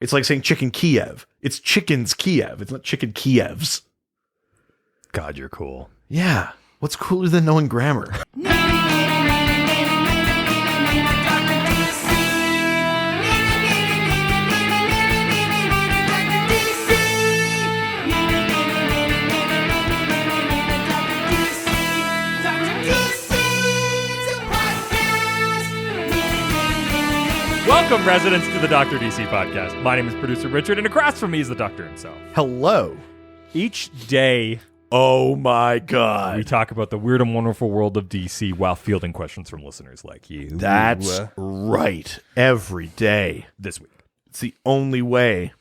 It's like saying chicken Kiev. It's chickens Kiev. It's not chicken Kievs. God, you're cool. Yeah. What's cooler than knowing grammar? Welcome, residents, to the Dr. DC podcast. My name is producer Richard, and across from me is the doctor himself. Hello. Each day, Oh my God. we talk about the weird and wonderful world of DC while fielding questions from listeners like you. That's right. Every day. This week. It's the only way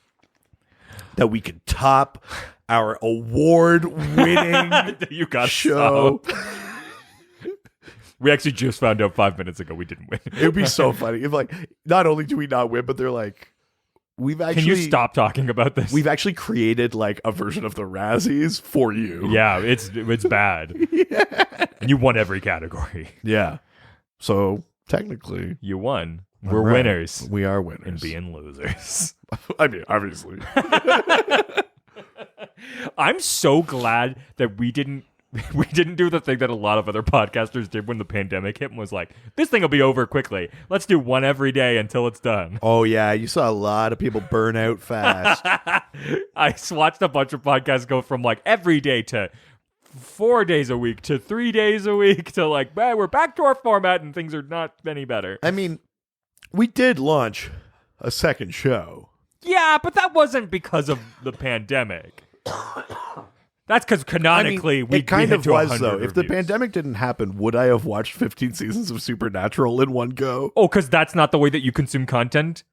that we can top our award-winning You got show. We actually just found out 5 minutes ago we didn't win. It would be so funny if, like, not only do we not win, but they're like, we've actually. Can you stop talking about this? We've actually created like a version of the Razzies for you. Yeah, it's bad. Yeah. You won every category. Yeah. So technically, You won. We're right. winners. We are winners. And being losers. I mean, obviously. I'm so glad that we didn't do the thing that a lot of other podcasters did when the pandemic hit and was like, this thing will be over quickly. Let's do one every day until it's done. Oh, yeah. You saw a lot of people burn out fast. I watched a bunch of podcasts go from like every day to 4 days a week to 3 days a week to like, man, we're back to our format and things are not any better. I mean, we did launch a second show. Yeah, but that wasn't because of the pandemic. That's because canonically we it kind of to was 100 though. If the reviews. pandemic didn't happen, would I have watched 15 seasons of Supernatural in one go? Oh, because that's not the way that you consume content?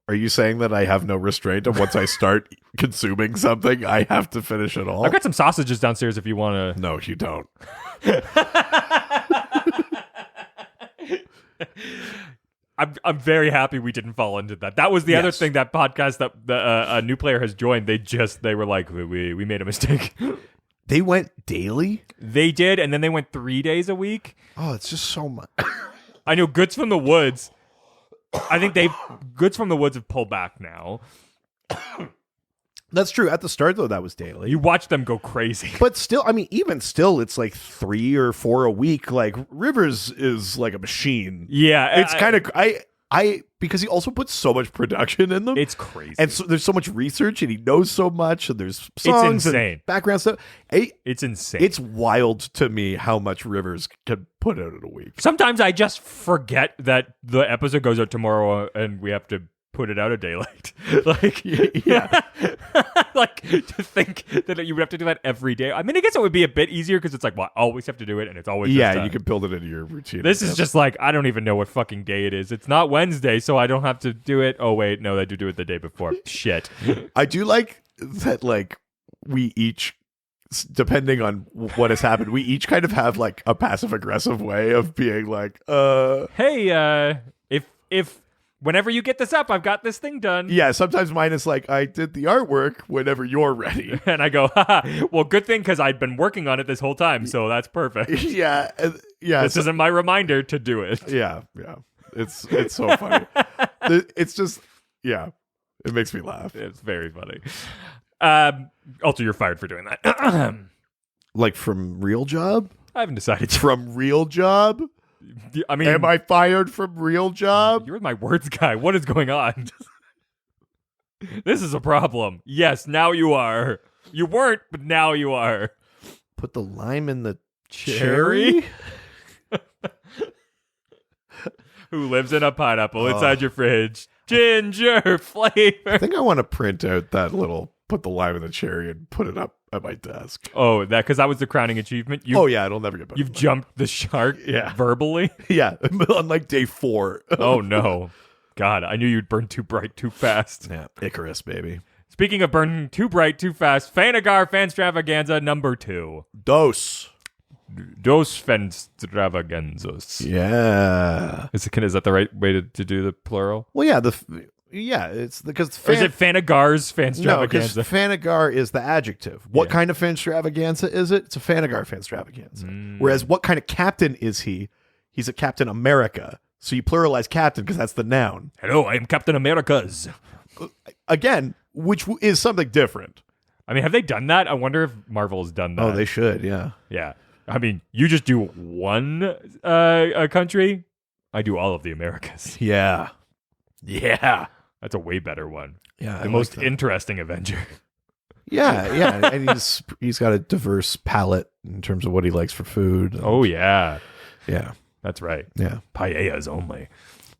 Are you saying that I have no restraint and once I start consuming something, I have to finish it all? I've got some sausages downstairs if you want to. No, you don't. I'm very happy we didn't fall into that. That was the other thing, that podcast that a new player has joined. They were like, we made a mistake. They went daily? They did, and then they went 3 days a week. Oh, it's just so much. I know Goods from the Woods. I think Goods from the Woods have pulled back now. That's true. At the start, though, that was daily. You watch them go crazy. But still, I mean, even still, it's like 3 or 4 a week. Like, Rivers is like a machine. Yeah. It's kind of, because he also puts so much production in them. It's crazy. And so there's so much research and he knows so much and there's songs insane. and background stuff. It's insane. It's wild to me how much Rivers can put out in a week. Sometimes I just forget that the episode goes out tomorrow and we have to put it out a day late. Like, Yeah. like to think that you would have to do that every day. I mean, I guess it would be a bit easier because it's like, well, I always have to do it and it's always just Yeah, done. you can build it into your routine. This is just like, I don't even know what fucking day it is. It's not Wednesday, so I don't have to do it. Oh, wait, no, I do it the day before. Shit. I do like that, like, we each, depending on what has happened, we each kind of have, like, a passive-aggressive way of being like, Hey, if whenever you get this up, I've got this thing done. Yeah, sometimes mine is like, I did the artwork whenever you're ready. And I go, haha, well, good thing because I'd been working on it this whole time, so that's perfect. Yeah. This isn't my reminder to do it. Yeah. It's so funny. It's just, yeah, it makes me laugh. It's very funny. Also, you're fired for doing that. Like from Real Job? I haven't decided. From Real Job? I mean, Am I fired from Real Job? You're my words guy. What is going on? This is a problem. Yes, now you are. You weren't, but now you are. Put the lime in the Cherry? Who lives in a pineapple inside your fridge? Ginger flavor. I think I want to print out that little, put the lime in the cherry and put it up at my desk. Oh, because that was the crowning achievement? Oh, yeah, it'll never get better. You've jumped the shark verbally? Yeah, on like day 4. Oh, no. God, I knew you'd burn too bright too fast. Yeah, Icarus, baby. Speaking of burning too bright too fast, Fanagar Fanstravaganza number 2. Dos Fanstravaganzas. Yeah. Is that the right way to do the plural? Well, yeah, it's because Or is it Fanagar's No, because Fanstravaganza? Fanagar is the adjective. What kind of Fanstravaganza is it? It's a Fanagar Fanstravaganza. Whereas what kind of captain is he? He's a Captain America. So you pluralize captain because that's the noun. Hello, I am Captain America's. again, which is something different. I mean, have they done that? I wonder if Marvel has done that. Oh, they should, yeah. Yeah. I mean, you just do one a country. I do all of the Americas. Yeah. Yeah. That's a way better one. Yeah. The most interesting Avenger. Yeah. And he's got a diverse palate in terms of what he likes for food. Oh, yeah. Yeah. That's right. Yeah. Paellas only.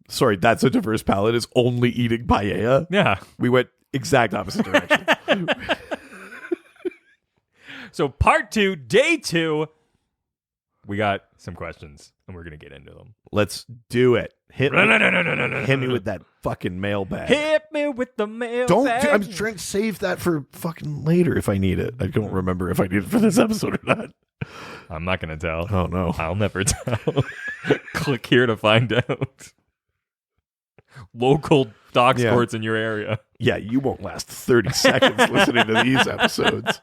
Sorry, that's a diverse palate, is only eating paella. Yeah. We went exact opposite direction. So part 2, day 2, we got some questions, and we're going to get into them. Let's do it. Hit me with that fucking mailbag. Hit me with the mailbag. I'm trying to save that for fucking later if I need it. I don't remember if I need it for this episode or not. I'm not going to tell. Oh, no. I'll never tell. Click here to find out. Local dog sports in your area. Yeah, you won't last 30 seconds listening to these episodes.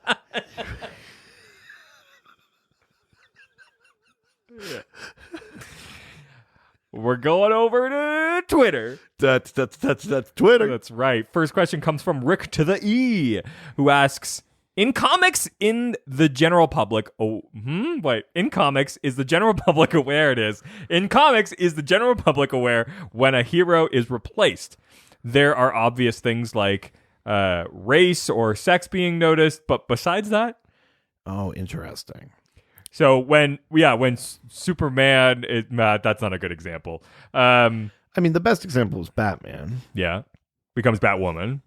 Yeah. We're going over to Twitter. That's Twitter. That's right. First question comes from Rick to the E, who asks, in comics, in the general public, in comics, is the general public aware? It is. In comics, is the general public aware when a hero is replaced? There are obvious things like race or sex being noticed, but besides that? Oh, interesting. So when Superman, that's not a good example. I mean, the best example is Batman. Yeah, becomes Batwoman.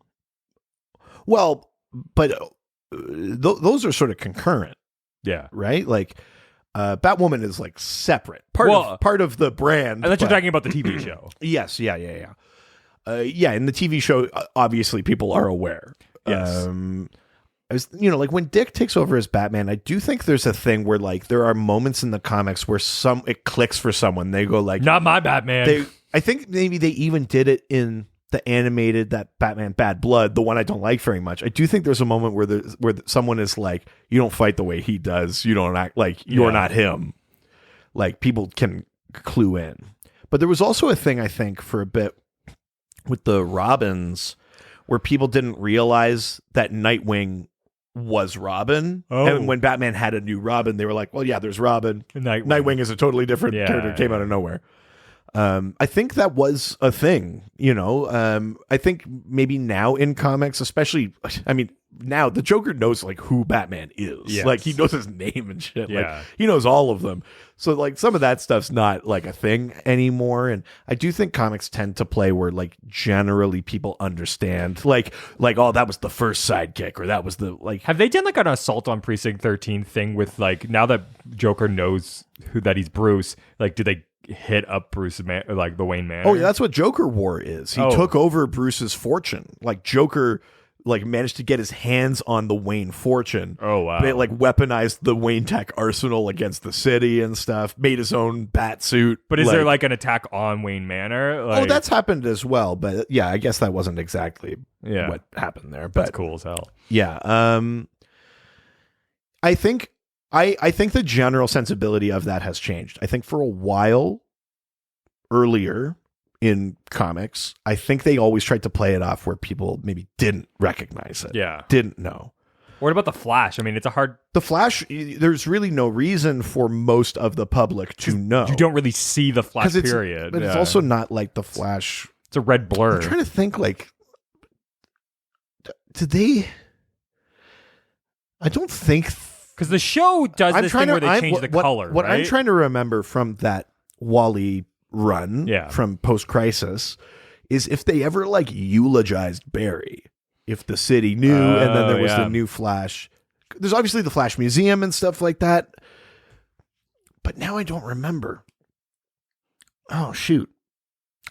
Well, but those are sort of concurrent. Yeah, right. Like, Batwoman is like separate part of the brand. I thought you're talking about the TV show. Yes, yeah. In the TV show, obviously people are aware. Yes. Like when Dick takes over as Batman, I do think there's a thing where like there are moments in the comics where it clicks for someone. They go like, "Not my Batman." I think maybe they even did it in the animated that Batman Bad Blood, the one I don't like very much. I do think there's a moment where someone is like, "You don't fight the way he does. You don't act like you're not him." Like people can clue in. But there was also a thing I think for a bit with the Robins where people didn't realize that Nightwing was Robin. Oh. And when Batman had a new Robin, they were like, well, yeah, there's Robin. Nightwing is a totally different character, came out of nowhere. I think that was a thing, I think maybe now in comics, especially, I mean, now the Joker knows like who Batman is. Yes. Like he knows his name and shit. Yeah. Like he knows all of them. So like some of that stuff's not like a thing anymore. And I do think comics tend to play where like generally people understand like, oh, that was the first sidekick or that was the like. Have they done like an Assault on Precinct 13 thing with like, now that Joker knows that he's Bruce, like do they hit up Bruce, like the Wayne Manor? Oh yeah, that's what Joker War is. He took over Bruce's fortune. Like Joker like managed to get his hands on the Wayne fortune. Oh wow. They like weaponized the Wayne Tech arsenal against the city and stuff, made his own bat suit. But is there like an attack on Wayne Manor? Like, that's happened as well, but yeah, I guess that wasn't exactly what happened there. But that's cool as hell. Yeah. I think the general sensibility of that has changed. I think for a while earlier in comics, I think they always tried to play it off where people maybe didn't recognize it. Yeah. Didn't know. What about the Flash? I mean, it's a hard... The Flash, there's really no reason for most of the public to know. You don't really see the Flash, period. But it's also not like the Flash... It's a red blur. I'm trying to think, like... Did they... I don't think... Because the show does this thing where they change the color, What right? I'm trying to remember from that Wally run from post-crisis is if they ever like eulogized Barry, if the city knew, and then there was the new Flash. There's obviously the Flash Museum and stuff like that, but now I don't remember. Oh shoot!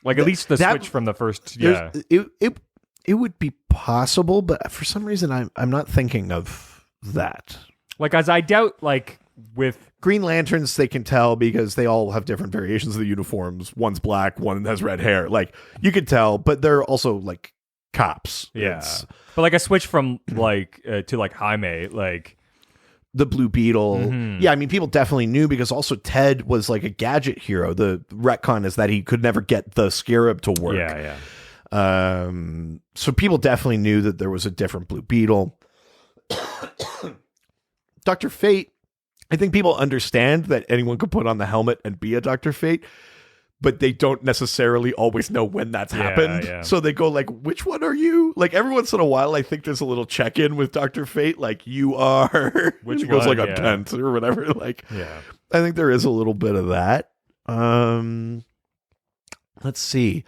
Like at least the switch from the first, it would be possible, but for some reason I'm not thinking of that. Like as I doubt, like with Green Lanterns, they can tell because they all have different variations of the uniforms. One's black, one has red hair. Like you could tell, but they're also like cops. Yeah, but like a switch from like to like Jaime, like the Blue Beetle. Mm-hmm. Yeah, I mean, people definitely knew because also Ted was like a gadget hero. The retcon is that he could never get the Scarab to work. Yeah. So people definitely knew that there was a different Blue Beetle. Dr. Fate, I think people understand that anyone could put on the helmet and be a Dr. Fate, but they don't necessarily always know when that's happened. Yeah. So they go like, which one are you? Like every once in a while, I think there's a little check-in with Dr. Fate, like you are. Which he goes one? like a tent or whatever. Like, Yeah. I think there is a little bit of that. Let's see.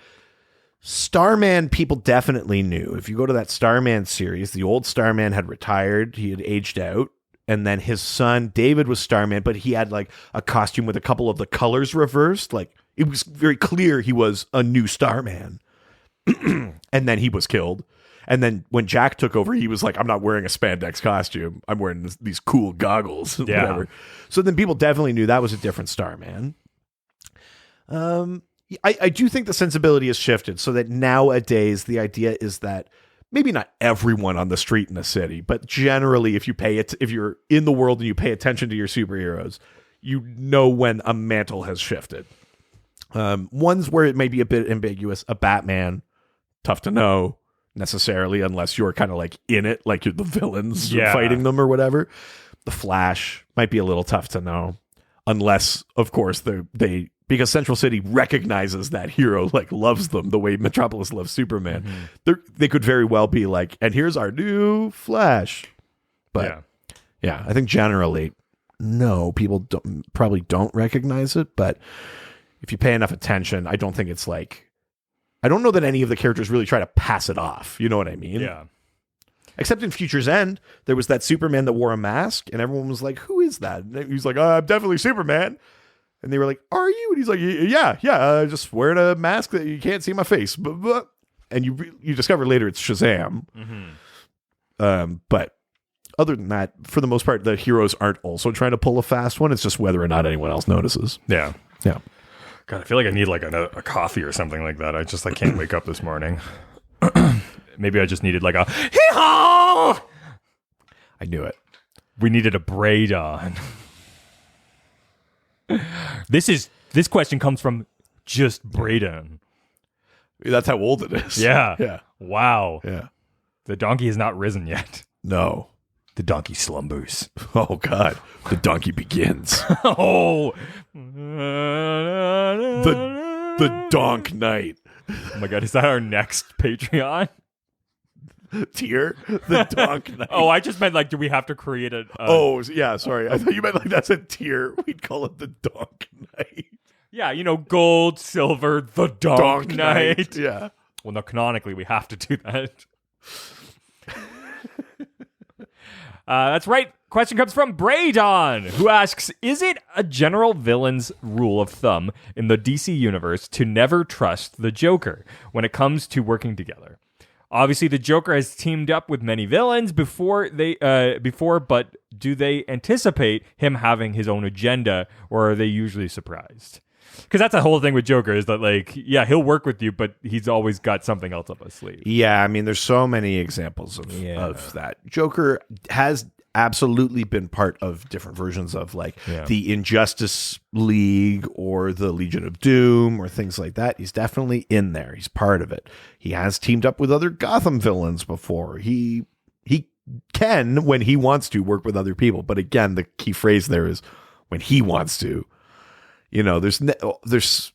Starman, people definitely knew. If you go to that Starman series, the old Starman had retired. He had aged out. And then his son, David, was Starman, but he had like a costume with a couple of the colors reversed. Like it was very clear he was a new Starman. And then he was killed. And then when Jack took over, he was like, I'm not wearing a spandex costume. I'm wearing these cool goggles. Yeah. Whatever. So then people definitely knew that was a different Starman. I do think the sensibility has shifted so that nowadays the idea is that maybe not everyone on the street in the city, but generally if you're in the world and you pay attention to your superheroes, you know when a mantle has shifted. Ones where it may be a bit ambiguous, a Batman, tough to know necessarily unless you're kind of like in it, like you're the villains fighting them or whatever. The Flash might be a little tough to know unless, of course, because Central City recognizes that hero, like loves them the way Metropolis loves Superman. Mm-hmm. They could very well be like, and here's our new Flash. But yeah, I think generally, no, people probably don't recognize it. But if you pay enough attention, I don't think it's like, I don't know that any of the characters really try to pass it off. You know what I mean? Yeah. Except in Future's End, there was that Superman that wore a mask, and everyone was like, who is that? And he was like, I'm definitely Superman. And they were like, are you? And he's like, yeah, just wearing a mask that you can't see my face. And you discover later it's Shazam. Mm-hmm. But other than that, for the most part, the heroes aren't also trying to pull a fast one. It's just whether or not anyone else notices. Yeah. Yeah. God, I feel like I need like a coffee or something like that. I just can't wake up this morning. Maybe I just needed like a hee-haw! I knew it. We needed a braid on. This question comes from just Braden. That's how old it is. Yeah. Yeah. Wow. Yeah. The donkey has not risen yet. No. The donkey slumbers. Oh, God. The donkey begins. Oh. The Donk Night. Oh, my God. Is that our next Patreon? Tier? The Donk Night. Oh, I just meant like, do we have to create a... Oh, yeah, sorry. I thought you meant like that's a tier. We'd call it the Donk Night. Yeah, gold, silver, the Donk Night. Yeah. Well, no, canonically, we have to do that. That's right. Question comes from Braydon, who asks, is it a general villain's rule of thumb in the DC universe to never trust the Joker when it comes to working together? Obviously, the Joker has teamed up with many villains before, but do they anticipate him having his own agenda, or are they usually surprised? Because that's the whole thing with Joker is that, like, yeah, he'll work with you, but he's always got something else up his sleeve. Yeah, I mean, there's so many examples of that. Joker has absolutely been part of different versions of, like, the Injustice League or the Legion of Doom or things like that. He's definitely in there. He's part of it. He has teamed up with other Gotham villains before. He can, when he wants to, work with other people. But again, the key phrase there is when he wants to. You know, there's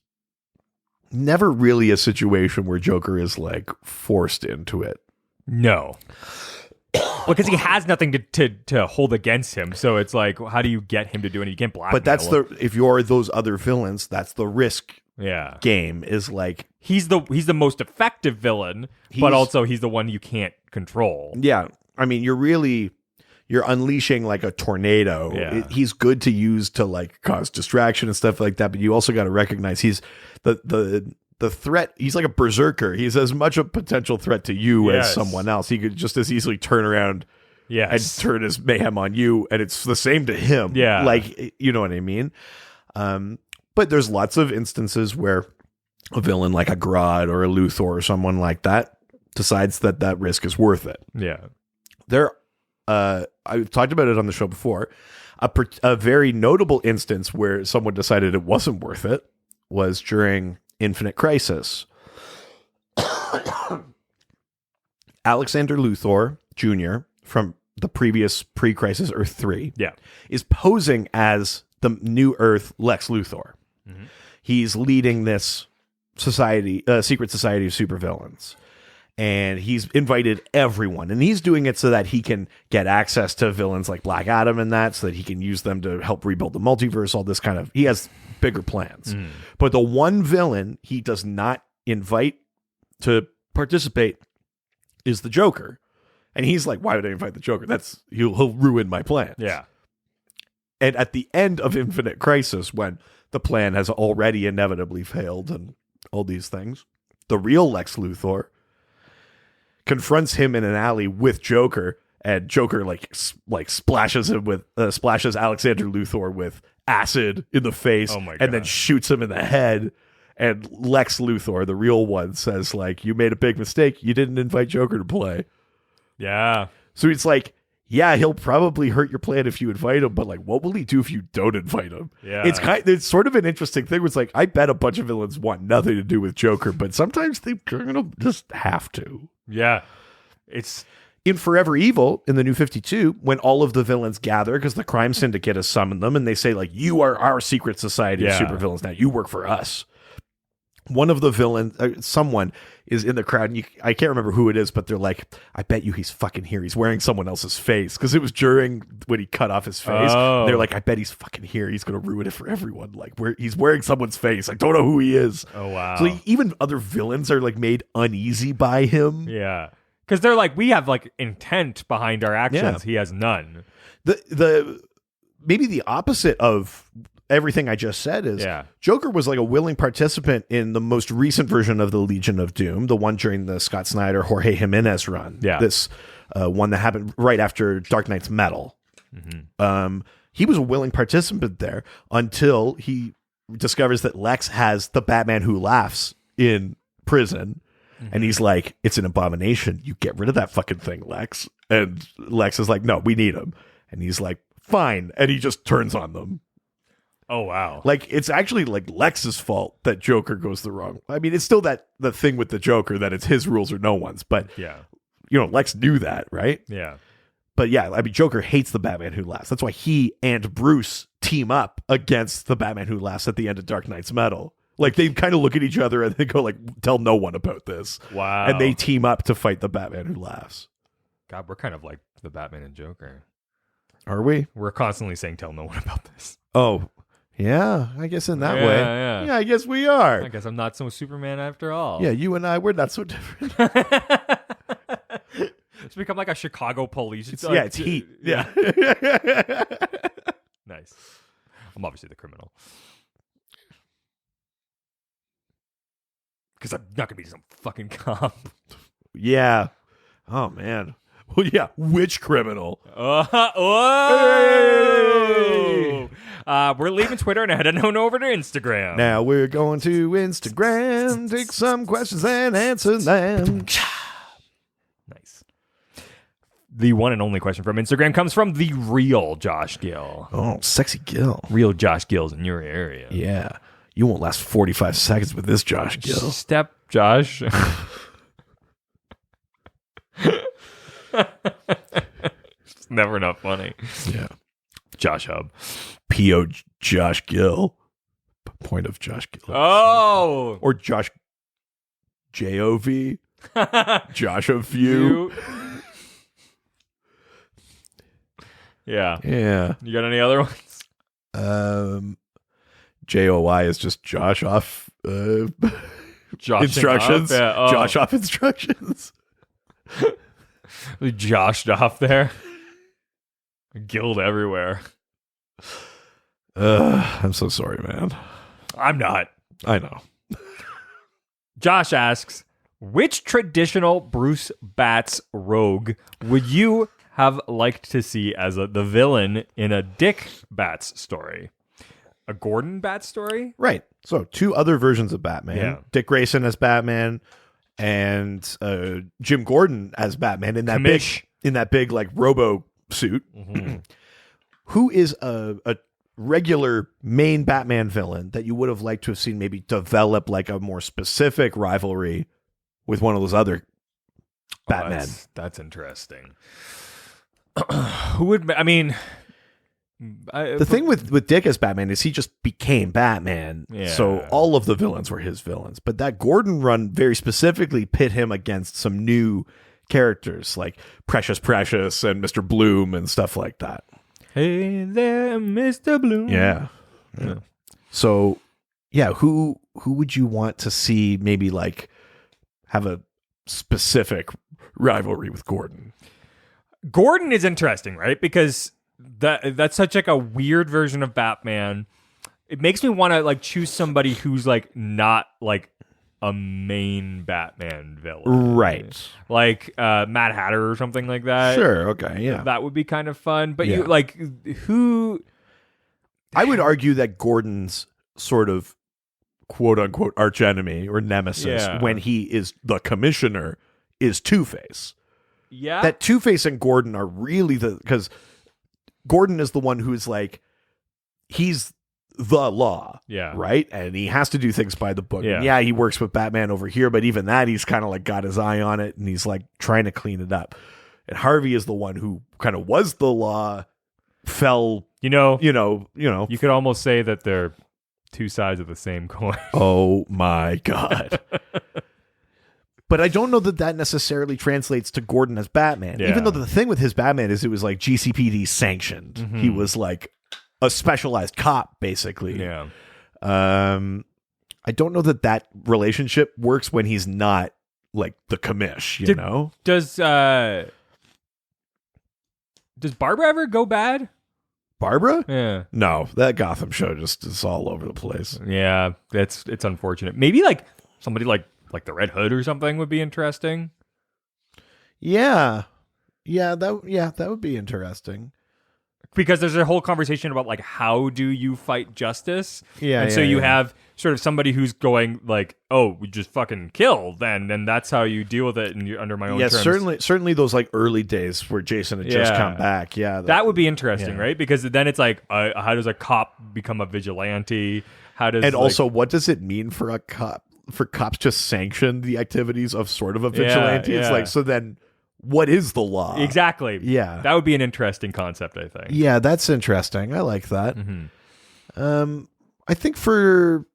never really a situation where Joker is like forced into it. No. Well, because he has nothing to hold against him. So it's like, how do you get him to do it? You can't blackmail. But that's if you're those other villains, that's the risk game is like. He's the most effective villain, but also he's the one you can't control. Yeah. I mean, you're unleashing like a tornado. Yeah. He's good to use to like cause distraction and stuff like that. But you also got to recognize he's the threat. He's like a berserker. He's as much a potential threat to you as someone else. He could just as easily turn around and turn his mayhem on you. And it's the same to him. Yeah. Like, you know what I mean? But there's lots of instances where a villain like a Grodd or a Luthor or someone like that decides that risk is worth it. Yeah. I've talked about it on the show before. A very notable instance where someone decided it wasn't worth it was during Infinite Crisis. Alexander Luthor Jr. from the previous pre-Crisis Earth 3 Yeah. is posing as the new Earth Lex Luthor. Mm-hmm. He's leading this society, secret society of supervillains. And he's invited everyone. And he's doing it so that he can get access to villains like Black Adam and that, so that he can use them to help rebuild the multiverse, all this kind of... He has bigger plans. Mm. But the one villain he does not invite to participate is the Joker. And he's like, why would I invite the Joker? He'll ruin my plan. Yeah. And at the end of Infinite Crisis, when the plan has already inevitably failed and all these things, the real Lex Luthor confronts him in an alley with Joker, and Joker splashes Alexander Luthor with acid in the face, and then shoots him in the head. And Lex Luthor, the real one, says, like, you made a big mistake. You didn't invite Joker to play. Yeah. So it's like, yeah, he'll probably hurt your plan if you invite him, but like, what will he do if you don't invite him? Yeah. It's sort of an interesting thing where it's like, I bet a bunch of villains want nothing to do with Joker, but sometimes they're gonna just have to. Yeah. It's in Forever Evil, in the New 52, when all of the villains gather because the crime syndicate has summoned them, and they say, like, you are our secret society of supervillains now. You work for us. One of the villains, someone is in the crowd, and I can't remember who it is, but they're like, I bet you he's fucking here. He's wearing someone else's face, because it was during when he cut off his face. Oh. They're like, I bet he's fucking here. He's going to ruin it for everyone. Like, he's wearing someone's face. I don't know who he is. Oh, wow. So even other villains are like made uneasy by him. Yeah. Because they're like, we have like intent behind our actions. Yeah. He has none. The maybe the opposite of everything I just said is Joker was like a willing participant in the most recent version of the Legion of Doom, the one during the Scott Snyder, Jorge Jimenez run. Yeah. This one that happened right after Dark Knight's Metal. Mm-hmm. He was a willing participant there until he discovers that Lex has the Batman Who Laughs in prison. Mm-hmm. And he's like, it's an abomination. You get rid of that fucking thing, Lex. And Lex is like, no, we need him. And he's like, fine. And he just turns on them. Oh, wow. Like, it's actually like Lex's fault that Joker goes the wrong. I mean, it's still the thing with the Joker that it's his rules or no one's. But, Lex knew that, right? Yeah. But yeah, I mean, Joker hates the Batman Who Laughs. That's why he and Bruce team up against the Batman Who Laughs at the end of Dark Knight's Metal. Like, they kind of look at each other and they go like, tell no one about this. Wow. And they team up to fight the Batman Who Laughs. God, we're kind of like the Batman and Joker. Are we? We're constantly saying tell no one about this. Oh, yeah, I guess in that way. Yeah, I guess we are. I guess I'm not so Superman after all. Yeah, you and I, we're not so different. It's become like a Chicago police. It's heat. Yeah. Nice. I'm obviously the criminal. Because I'm not going to be some fucking cop. Yeah. Oh, man. Well, yeah. Which criminal? Hey! We're leaving Twitter and heading on over to Instagram. Now we're going to Instagram, take some questions and answer them. Nice. The one and only question from Instagram comes from the real Josh Gill. Oh, sexy Gill. Real Josh Gill's in your area. Yeah. You won't last 45 seconds with this Josh Gill. Step Josh. It's never not funny. Yeah. Josh Hub. P.O. Josh Gill. Point of Josh Gill. Oh. Or Josh J-O-V. Josh of you. Yeah. Yeah. You got any other ones? J-O-Y is just Josh off Joshing instructions. Up? Yeah. Oh. Josh off instructions. Joshed off there. Guild everywhere. I'm so sorry, man. I'm not. I know. Josh asks, which traditional Bruce Batts rogue would you have liked to see as the villain in a Dick Batts story? A Gordon Batts story? Right. So 2 other versions of Batman. Yeah. Dick Grayson as Batman and Jim Gordon as Batman in that big like robo suit. Mm-hmm. Who is a regular main Batman villain that you would have liked to have seen maybe develop like a more specific rivalry with one of those other Batman. That's interesting. Who would? I mean, the thing with Dick as Batman is he just became Batman. Yeah. So all of the villains were his villains. But that Gordon run very specifically pit him against some new characters like Precious and Mr. Bloom and stuff like that. Hey there, Mr. Bloom. Yeah. So, yeah, who would you want to see maybe like have a specific rivalry with Gordon? Gordon is interesting, right? Because that's such like a weird version of Batman. It makes me want to like choose somebody who's like not like a main Batman villain, right? Like Mad Hatter or something like that. Sure, okay, yeah, that would be kind of fun. But you like who? I would argue that Gordon's sort of quote unquote archenemy or nemesis when he is the commissioner is Two-Face. Yeah, that Two-Face and Gordon are really because Gordon is the one who's like, he's the law, right? And he has to do things by the book. Yeah, and he works with Batman over here, but even that, he's kind of like got his eye on it, and he's like trying to clean it up. And Harvey is the one who kind of was the law, fell. You could almost say that they're two sides of the same coin. Oh my God. But I don't know that necessarily translates to Gordon as Batman. Even though the thing with his Batman is it was like GCPD sanctioned. Mm-hmm. He was like a specialized cop, basically. Yeah. I don't know that relationship works when he's not like the commish, you know? Does Barbara ever go bad? Barbara? Yeah. No, that Gotham show just is all over the place. Yeah, it's unfortunate. Maybe like somebody like the Red Hood or something would be interesting. Yeah, that would be interesting. Because there's a whole conversation about like how do you fight justice? Yeah, and so you have sort of somebody who's going like, oh, we just fucking kill then, and that's how you deal with it, and you're under my own terms. Certainly those like early days where Jason had just come back. Yeah, that would be interesting, right? Because then it's like, how does a cop become a vigilante? Also, what does it mean for a cop? For cops to sanction the activities of sort of a vigilante? It's like, so then what is the law? Exactly. Yeah. That would be an interesting concept, I think. Yeah, that's interesting. I like that. Mm-hmm. I think for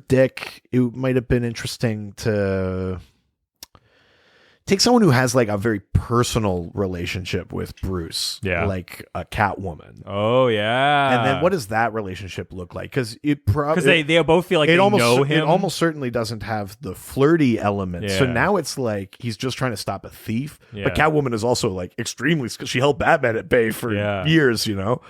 Dick, it might have been interesting to take someone who has like a very personal relationship with Bruce. Yeah. Like a Catwoman. Oh, yeah. And then what does that relationship look like? Because they both feel like they know him. It almost certainly doesn't have the flirty element. Yeah. So now it's like he's just trying to stop a thief. Yeah. But Catwoman is also like extremely, she held Batman at bay for years, you know?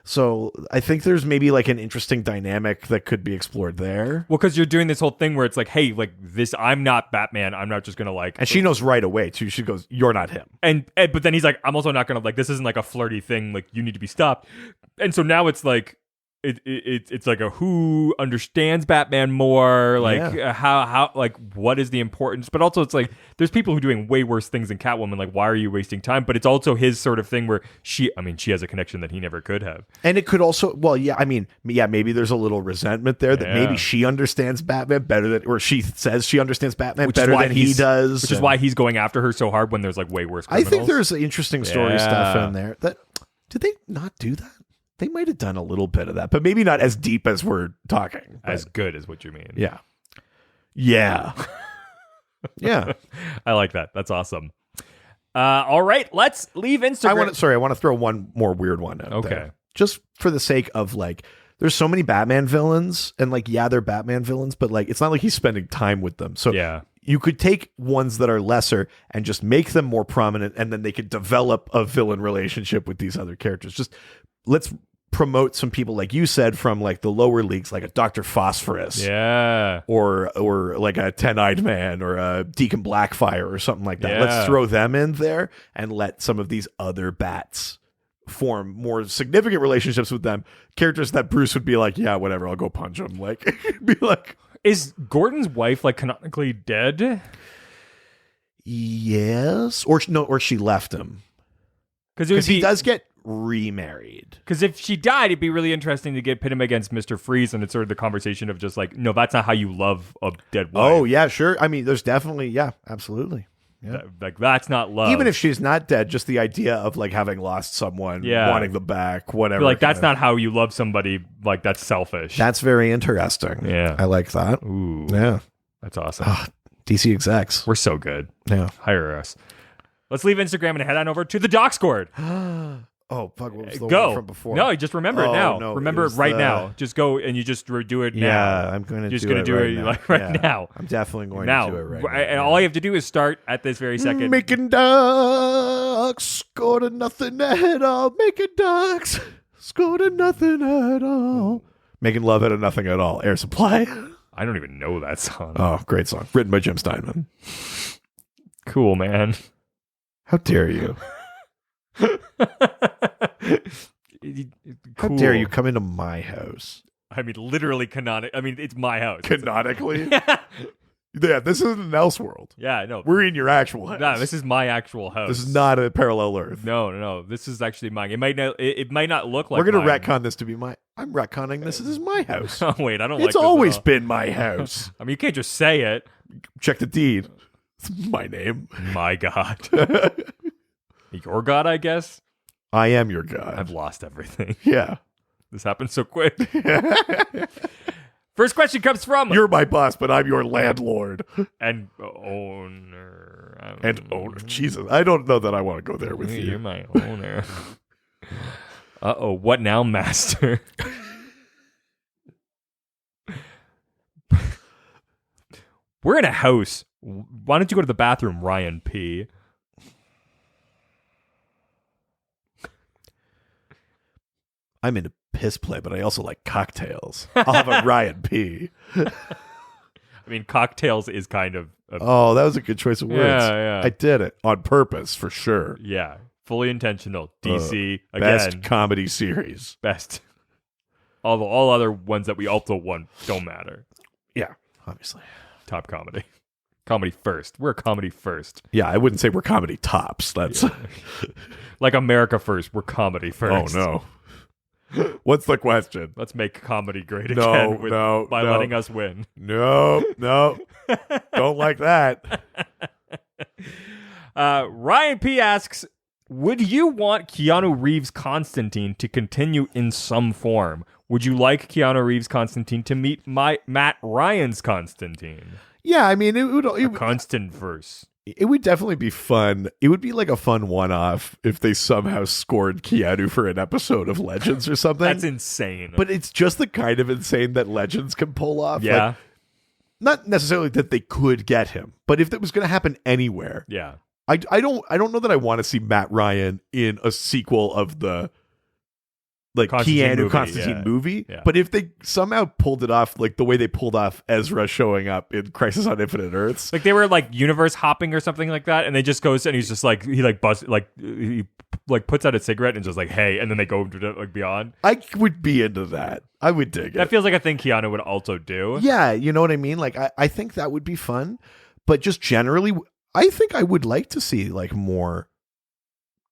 So I think there's maybe like an interesting dynamic that could be explored there. Well, because you're doing this whole thing where it's like, hey, like this, I'm not Batman. I'm not just gonna like. And she knows right away too. She goes, "You're not him." And but then he's like, I'm also not gonna like. This isn't like a flirty thing. Like you need to be stopped. And so now it's like. It's like a who understands Batman more, like how like what is the importance, but also it's like there's people who are doing way worse things than Catwoman. Like why are you wasting time? But it's also his sort of thing where she has a connection that he never could have, and it could also maybe there's a little resentment there that maybe she understands Batman better than, or she says she understands Batman better than he does, which is why he's going after her so hard when there's like way worse criminals. I think there's interesting story stuff in there. That did they not do that? They might have done a little bit of that, but maybe not as deep as we're talking. As good as what you mean. Yeah. Yeah. Yeah. I like that. That's awesome. All right, let's leave Instagram. I want to throw one more weird one out there. Just for the sake of like, there's so many Batman villains, and like, they're Batman villains, but like, it's not like he's spending time with them. So you could take ones that are lesser and just make them more prominent, and then they could develop a villain relationship with these other characters. Just let's promote some people, like you said, from like the lower leagues, like a Dr. Phosphorus, or like a 10-eyed Man, or a Deacon Blackfire, or something like that. Let's throw them in there and let some of these other bats form more significant relationships with them. Characters that Bruce would be like, yeah, whatever, I'll go punch him. Like, be like, is Gordon's wife like canonically dead? Yes, or she left him. Because he does get remarried. Because if she died, it'd be really interesting to pit him against Mr. Freeze, and it's sort of the conversation of just like, no, that's not how you love a dead wife. Oh, yeah, sure. I mean, there's definitely, yeah, absolutely. Yeah. Like, that's not love. Even if she's not dead, just the idea of like having lost someone, wanting them back, whatever. Like, that's not how you love somebody. Like, that's selfish. That's very interesting. Yeah. I like that. Ooh. Yeah. That's awesome. DC execs. We're so good. Yeah. Hire us. Let's leave Instagram and head on over to the Dockscord. Oh, fuck, what was the Go. one from before? No, just remember it now. No, remember it right now. Just go and you just do it now. Yeah, I'm going to do it. Just going to do it now. like right now. I'm definitely going Now. to do it right now. And all you have to do is start at this very second. Making ducks, scored a nothing at all. Making ducks, scored a nothing at all. Making love at a nothing at all. Air Supply. I don't even know that song. Oh, great song. Written by Jim Steinman. Cool, man. How dare you? How Cool. dare you come into my house? I mean, literally canonic. I mean, it's my house. Canonically? Yeah, this isn't an Elseworld. Yeah, no. We're in your actual house. No, this is my actual house. This is not a parallel Earth. No. This is actually mine. It might not look like We're going to mine. retcon this to be my... I'm retconning this is my house. Oh, wait, I don't like It's this at always all. been my house. I mean, you can't just say it. Check the deed. It's my name. My God. Your God, I guess? I am your god. I've lost everything. Yeah. This happened so quick. First question comes from... You're my boss, but I'm your landlord. And owner. And owner. Jesus, I don't know that I want to go there with You're you. my owner. Uh-oh, what now, master? We're in a house. Why don't you go to the bathroom, Ryan P? I'm into piss play, but I also like cocktails. I'll have a Ryan P. I mean, cocktails is kind of... Oh, that was a good choice of words. Yeah. I did it on purpose, for sure. Yeah, fully intentional. DC, again. Best comedy series. Best. All other ones that we also won don't matter. Yeah, obviously. Top comedy. Comedy first. We're comedy first. Yeah, I wouldn't say we're comedy tops. That's Like America first. We're comedy first. Oh no. What's the question? Let's make comedy great No, again by letting us win. No. Don't like that. Ryan P asks, would you want Keanu Reeves' Constantine to continue in some form? Would you like Keanu Reeves' Constantine to meet Matt Ryan's Constantine? Yeah, I mean, Constant verse. It would definitely be fun. It would be like a fun one-off if they somehow scored Keanu for an episode of Legends or something. That's insane. But it's just the kind of insane that Legends can pull off. Yeah. Like, not necessarily that they could get him, but if it was going to happen anywhere, yeah. I don't know that I want to see Matt Ryan in a sequel of the Constantine movie. Yeah. But if they somehow pulled it off like the way they pulled off Ezra showing up in Crisis on Infinite Earths, Like they were like universe hopping or something like that, and they just goes and he's just like he puts out a cigarette and just like, hey, and then they go to like beyond. I would be into that. I would dig That it. feels like a thing Keanu would also do. Yeah, you know what I mean? Like I think that would be fun. But just generally, I think I would like to see like more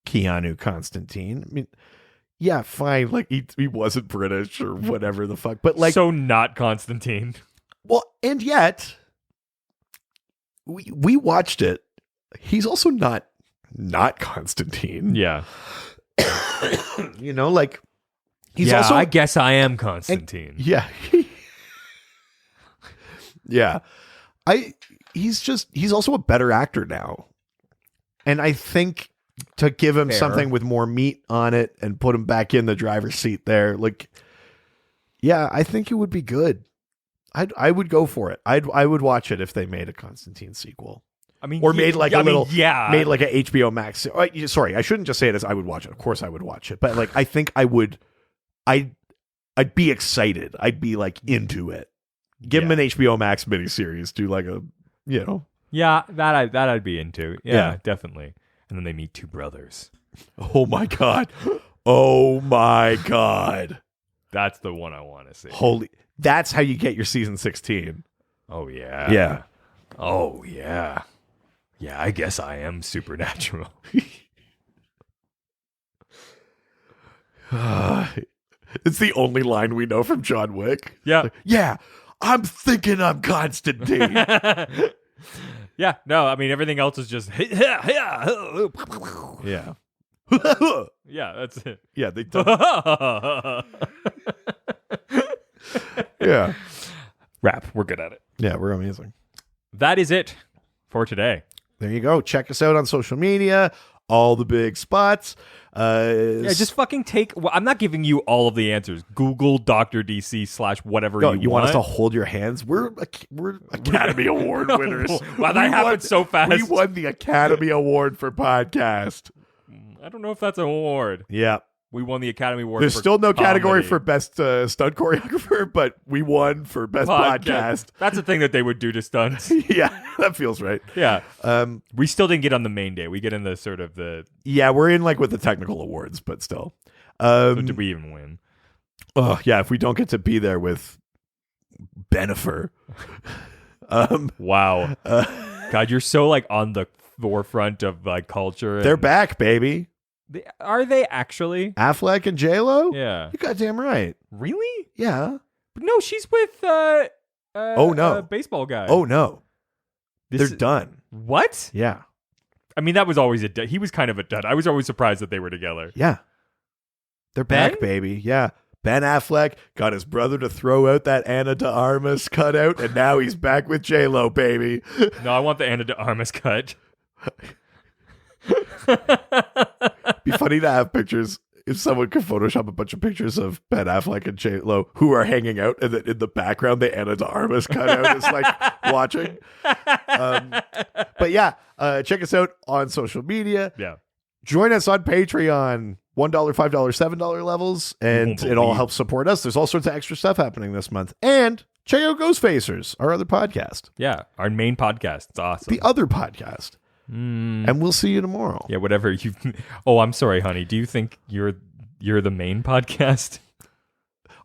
Keanu Constantine. I mean, yeah, fine. Like he wasn't British or whatever the fuck. But like, so not Constantine. well, and yet we watched it. He's also not Constantine. Yeah. You know, like he's yeah, also I guess I am Constantine. yeah. Yeah. He's also a better actor now. And I think to give him Fair. something with more meat on it and put him back in the driver's seat there, like, yeah, I think it would be good. I would go for it. I would watch it if they made a Constantine sequel. I mean, Or made like a little, yeah, made like an HBO Max. Sorry, I shouldn't just say it as I would watch it. Of course I would watch it. But like, I think I'd be excited. I'd be like into it. Give him an HBO Max miniseries. Do like a, you know. Yeah, that I'd be into. Yeah, Yeah. definitely. And then they meet two brothers. Oh my God. Oh my God. That's the one I want to see. That's how you get your season 16. Oh yeah. Yeah. Oh yeah. Yeah, I guess I am supernatural. It's the only line we know from John Wick. Yeah. Like, yeah, I'm thinking I'm Constantine. Yeah, no, I mean, everything else is just... yeah. Yeah. Yeah, that's it. Yeah, they Yeah. Rap, we're good at it. Yeah, we're amazing. That is it for today. There you go. Check us out on social media, all the big spots. Yeah, just fucking take... Well, I'm not giving you all of the answers. Google Dr. DC / whatever No, you want us want. to hold your hands? We're Academy Award winners. Wow, that happened so fast. We won the Academy Award for podcast. I don't know if that's an award. Yeah. We won the Academy Award. There's for still no category comedy. for best stunt choreographer, but we won for best podcast. That's a thing that they would do to stunts. Yeah, that feels right. Yeah. We still didn't get on the main day. We get in the sort of the... Yeah, we're in like with the technical awards, but still. So did we even win? Oh, yeah, if we don't get to be there with Benifer. Wow. God, you're so like on the forefront of like culture. They're back, baby. Are they actually? Affleck and J-Lo? Yeah. You goddamn right. Really? Yeah. But no, she's with Oh, no. a baseball guy. Oh, no. This They're done. What? Yeah. I mean, that was always he was kind of a dud. I was always surprised that they were together. Yeah. They're back, Ben? baby. Yeah. Ben Affleck got his brother to throw out that Anna de Armas cutout, and now he's back with J-Lo, baby. No, I want the Anna de Armas cut. Be funny to have pictures if someone could Photoshop a bunch of pictures of Ben Affleck and J-Lo who are hanging out, and then in the background the Anna de Armas cutout is like watching. But yeah, check us out on social media. Yeah. Join us on Patreon, $1, $5, $7 levels, and it all helps support us. There's all sorts of extra stuff happening this month. And check out Ghostfacers, our other podcast. Yeah, our main podcast. It's awesome. The other podcast. And we'll see you tomorrow. Yeah, whatever you... Oh, I'm sorry, honey. Do you think you're the main podcast?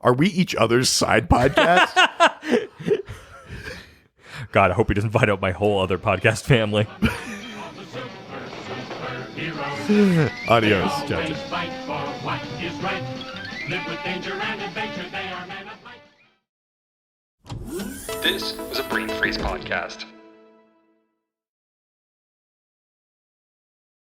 Are we each other's side podcast? God, I hope he doesn't find out my whole other podcast family. Adios. Judge it. Fight for what is right. Live with danger and adventure. They are men of might. This was a Brain Freeze podcast.